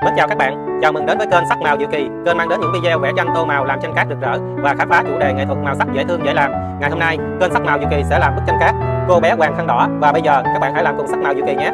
Mến chào các bạn, chào mừng đến với kênh Sắc Màu Diệu Kỳ, kênh mang đến những video vẽ tranh tô màu làm tranh cát rực rỡ và khám phá chủ đề nghệ thuật màu sắc dễ thương dễ làm. Ngày hôm nay, kênh Sắc Màu Diệu Kỳ sẽ làm bức tranh cát Cô bé hoàng khăn đỏ và bây giờ các bạn hãy làm cùng Sắc Màu Diệu Kỳ nhé.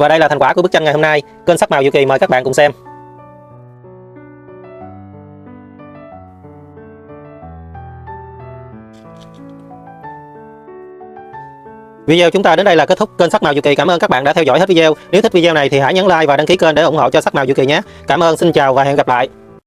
Và đây là thành quả của bức tranh ngày hôm nay. Kênh Sắc Màu Diệu Kỳ mời các bạn cùng xem. Video chúng ta đến đây là kết thúc. Kênh Sắc Màu Diệu Kỳ cảm ơn các bạn đã theo dõi hết video. Nếu thích video này thì hãy nhấn like và đăng ký kênh để ủng hộ cho Sắc Màu Diệu Kỳ nhé. Cảm ơn, xin chào và hẹn gặp lại.